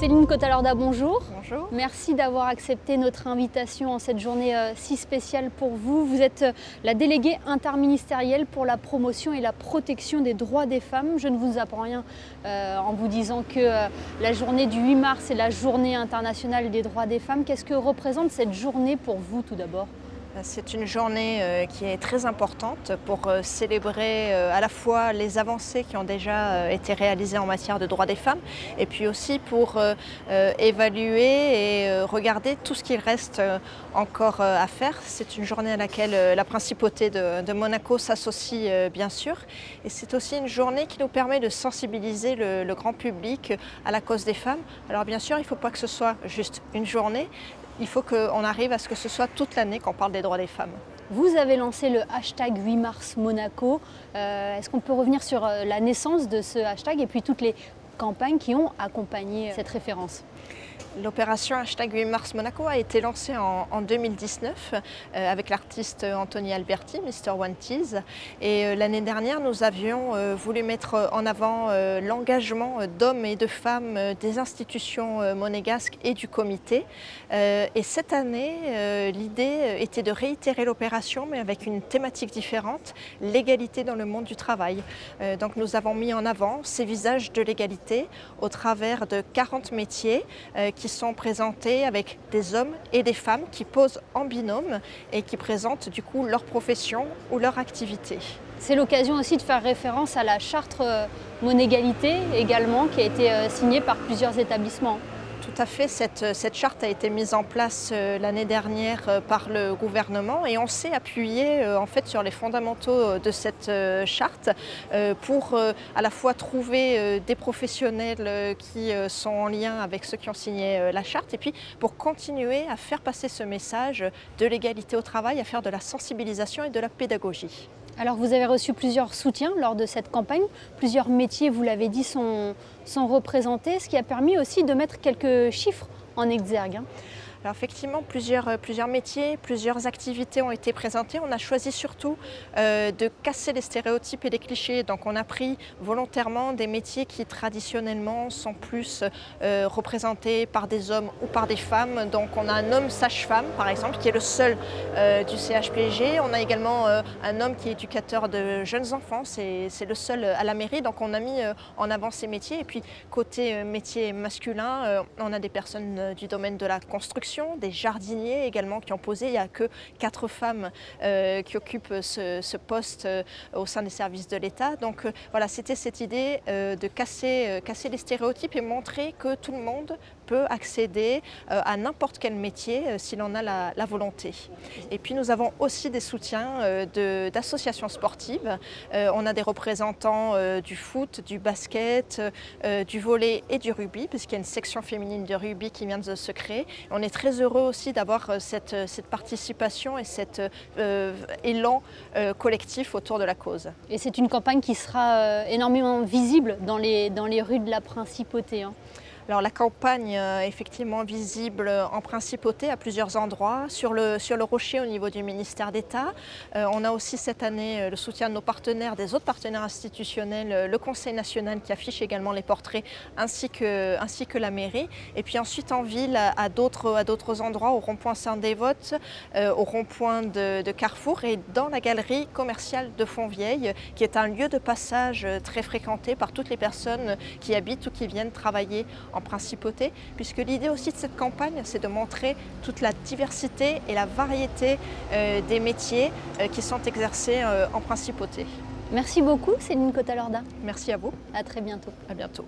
Céline Cotalorda, bonjour. Bonjour. Merci d'avoir accepté notre invitation en cette journée si spéciale pour vous. Vous êtes la déléguée interministérielle pour la promotion et la protection des droits des femmes. Je ne vous apprends rien en vous disant que la journée du 8 mars est la journée internationale des droits des femmes. Qu'est-ce que représente cette journée pour vous tout d'abord ? C'est une journée qui est très importante pour célébrer à la fois les avancées qui ont déjà été réalisées en matière de droits des femmes et puis aussi pour évaluer et regarder tout ce qu'il reste encore à faire. C'est une journée à laquelle la principauté de Monaco s'associe bien sûr, et c'est aussi une journée qui nous permet de sensibiliser le grand public à la cause des femmes. Alors bien sûr, il ne faut pas que ce soit juste une journée. Il faut qu'on arrive à ce que ce soit toute l'année qu'on parle des droits des femmes. Vous avez lancé le hashtag 8 mars Monaco. Est-ce qu'on peut revenir sur la naissance de ce hashtag et puis toutes les campagnes qui ont accompagné cette référence ? L'opération hashtag 8 mars Monaco a été lancée en 2019 avec l'artiste Anthony Alberti, Mr. One Tease. Et l'année dernière, nous avions voulu mettre en avant l'engagement d'hommes et de femmes des institutions monégasques et du comité. Et cette année, l'idée était de réitérer l'opération, mais avec une thématique différente, l'égalité dans le monde du travail. Donc nous avons mis en avant ces visages de l'égalité au travers de 40 métiers qui sont présentés avec des hommes et des femmes qui posent en binôme et qui présentent du coup leur profession ou leur activité. C'est l'occasion aussi de faire référence à la charte Monégalité également qui a été signée par plusieurs établissements. Tout à fait, cette charte a été mise en place l'année dernière par le gouvernement et on s'est appuyé en fait sur les fondamentaux de cette charte pour à la fois trouver des professionnels qui sont en lien avec ceux qui ont signé la charte et puis pour continuer à faire passer ce message de l'égalité au travail, à faire de la sensibilisation et de la pédagogie. Alors vous avez reçu plusieurs soutiens lors de cette campagne, plusieurs métiers, vous l'avez dit, sont représentés, ce qui a permis aussi de mettre quelques chiffres en exergue. Alors effectivement, plusieurs métiers, plusieurs activités ont été présentées. On a choisi surtout de casser les stéréotypes et les clichés. Donc on a pris volontairement des métiers qui traditionnellement sont plus représentés par des hommes ou par des femmes. Donc on a un homme sage-femme par exemple qui est le seul du CHPG. On a également un homme qui est éducateur de jeunes enfants, c'est le seul à la mairie. Donc on a mis en avant ces métiers. Et puis côté métier masculin, on a des personnes du domaine de la construction, des jardiniers également qui ont posé. Il n'y a que 4 femmes qui occupent ce poste au sein des services de l'État. Donc voilà, c'était cette idée de casser les stéréotypes et montrer que tout le monde peut accéder à n'importe quel métier s'il en a la volonté. Et puis nous avons aussi des soutiens d'associations sportives. On a des représentants du foot, du basket, du volley et du rugby, puisqu'il y a une section féminine de rugby qui vient de se créer. On est très heureux aussi d'avoir cette participation et cet élan collectif autour de la cause. Et c'est une campagne qui sera énormément visible dans les rues de la Principauté. Alors la campagne est effectivement visible en principauté à plusieurs endroits, sur le rocher au niveau du ministère d'État. On a aussi cette année le soutien de nos partenaires, des autres partenaires institutionnels, le Conseil national qui affiche également les portraits ainsi que la mairie. Et puis ensuite en ville à d'autres endroits, au rond-point Saint-Dévote, au rond-point de Carrefour et dans la galerie commerciale de Fontvieille qui est un lieu de passage très fréquenté par toutes les personnes qui habitent ou qui viennent travailler en principauté, puisque l'idée aussi de cette campagne, c'est de montrer toute la diversité et la variété des métiers qui sont exercés en principauté. Merci beaucoup Céline Cotalorda. Merci à vous. À très bientôt. À bientôt.